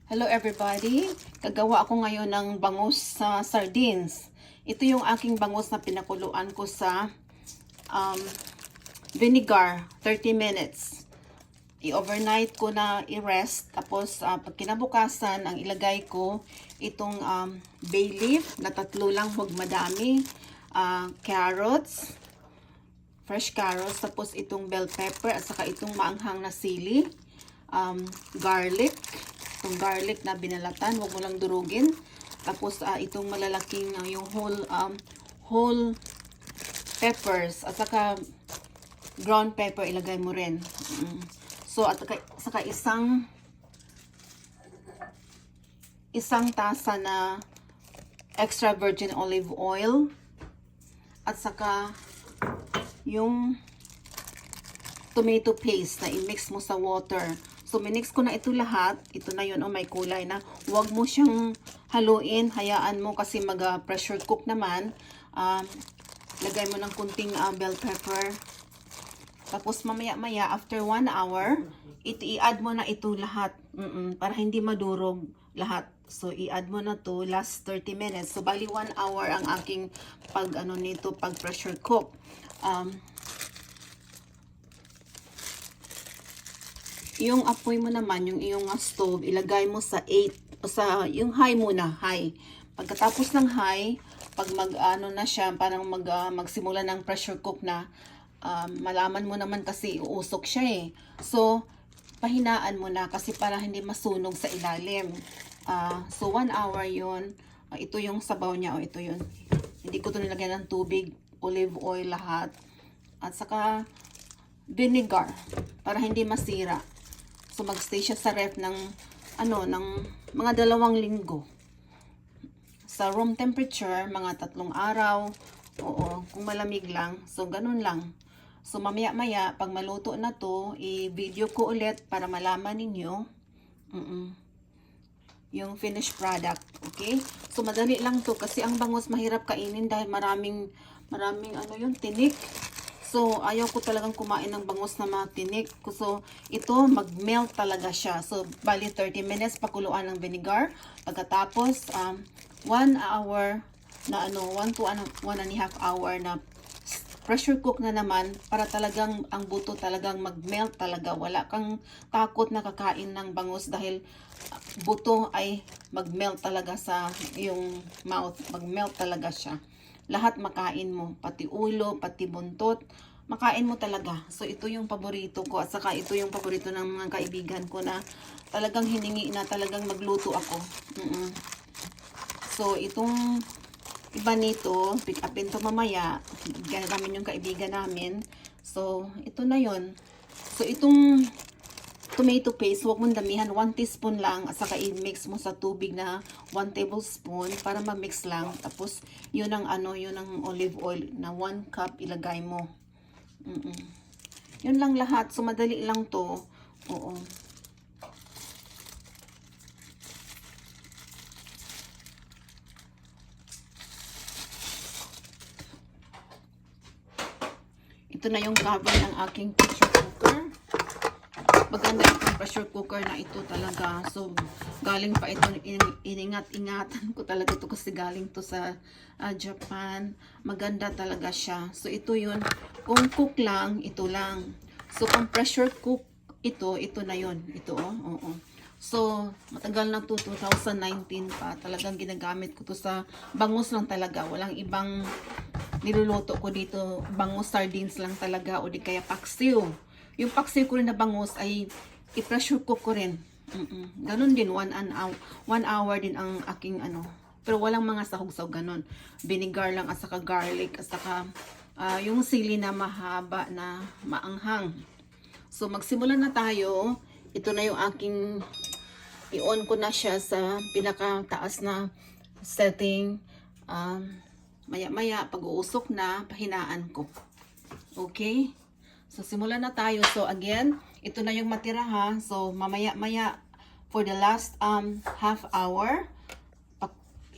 Hello everybody! Gagawa ako ngayon ng bangus sa sardines. Ito yung aking bangus na pinakuluan ko sa vinegar 30 minutes. I-overnight ko na i-rest. Tapos pag kinabukasan, ang ilagay ko itong bay leaf na 3 lang, huwag madami. Carrots, fresh carrots, tapos itong bell pepper at saka itong maanghang na sili. Garlic, itong garlic na binalatan, huwag mo lang durugin. Tapos itong malalaking yung whole peppers at saka ground pepper ilagay mo rin. So at saka isang tasa na extra virgin olive oil at saka yung tomato paste na i-mix mo sa water. So, minix ko na ito lahat. Ito na yun, may kulay na. Huwag mo siyang haluin. Hayaan mo kasi mag-pressure cook naman. Lagay mo ng kunting bell pepper. Tapos, mamaya-maya, after 1 hour, i-add mo na ito lahat. Para hindi madurog lahat. So, i-add mo na to last 30 minutes. So, bali 1 hour ang aking pag pressure cook. Yung apoy mo naman, yung iyong stove, ilagay mo sa 8, o sa, yung high muna, high. Pagkatapos ng high, pag na siya, parang magsimula ng pressure cook na, malaman mo naman kasi uusok siya eh. So, pahinaan mo na kasi para hindi masunog sa ilalim. So, 1 hour yun. Ito yung sabaw niya, o ito yun. Hindi ko ito nilagyan ng tubig, olive oil lahat. At saka, vinegar, para hindi masira. So, magstay siya sa ref ng mga 2 linggo. Sa room temperature, mga 3 araw. Oo, kung malamig lang. So, ganun lang. So, mamaya-maya, pag maluto na to, i-video ko ulit para malaman ninyo yung finished product. Okay? So, madali lang to kasi ang bangus mahirap kainin dahil maraming tinik. So, ayaw ko talagang kumain ng bangus na matinik. So, ito, mag-melt talaga siya. So, bali 30 minutes pakuluan ng vinegar. Pagkatapos, 1 hour na 1 to 1.5 hour na pressure cook na naman para talagang ang buto talagang mag-melt talaga. Wala kang takot na kakain ng bangus dahil buto ay mag-melt talaga sa yung mouth. Mag-melt talaga siya. Lahat makain mo, pati ulo, pati buntot, makain mo talaga. So, ito yung paborito ko at saka ito yung paborito ng mga kaibigan ko na talagang hiningi na talagang magluto ako. So, itong iba nito, pick upin to mamaya. Bigyan namin yung kaibigan namin. So, ito na yun. So, itong tomato paste, huwag mong damihan, 1 teaspoon lang at saka i-mix mo sa tubig na 1 tablespoon para ma-mix lang. Tapos yun ang yun ang olive oil na 1 cup ilagay mo. Yun lang lahat. So madali lang to. Oo. Ito na yung cover ng aking pressure cooker. Maganda itong pressure cooker na ito talaga. So, galing pa ito, iningat-ingatan ko talaga ito kasi galing to sa Japan. Maganda talaga siya. So, ito yun. Kung cook lang, ito lang. So, kung pressure cook, ito na yun. Ito, oo. So, matagal na to, 2019 pa. Talagang ginagamit ko to sa bangus lang talaga. Walang ibang niluluto ko dito. Bangus sardines lang talaga o di kaya paksiw. Yung paksiw ko rin na bangus ay i-pressure cook ko rin. Ganun din, 1 hour din ang aking Pero walang mga sahog-sahog ganun. Vinegar lang at saka garlic at saka yung sili na mahaba na maanghang. So magsimula na tayo. Ito na yung aking i-on ko na siya sa pinakataas na setting. Maya-maya, pag-uusok na, pahinaan ko. Okay? So, simulan na tayo. So, again, ito na yung matira ha. So, mamaya-maya, for the last half hour,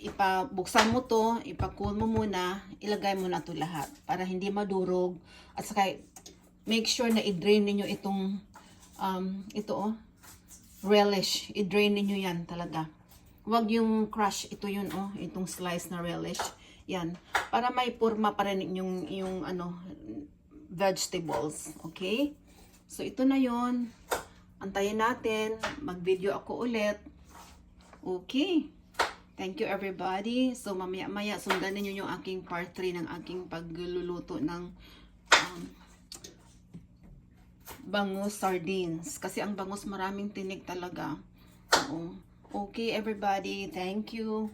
ipabuksan mo to, ipacool mo muna, ilagay mo na to lahat para hindi madurog. At saka, make sure na i-drain ninyo itong, relish. I-drain niyo yan talaga. Huwag yung crush. Ito yun, oh. Itong slice na relish. Yan. Para may purma pa rin yung ano, vegetables. Okay? So, ito na yun. Antayin natin. Mag-video ako ulit. Okay. Thank you, everybody. So, mamaya-maya, sundan ninyo yung aking part 3 ng aking pagluluto ng bangus sardines. Kasi ang bangus maraming tinik talaga. Oo. Okay, everybody. Thank you.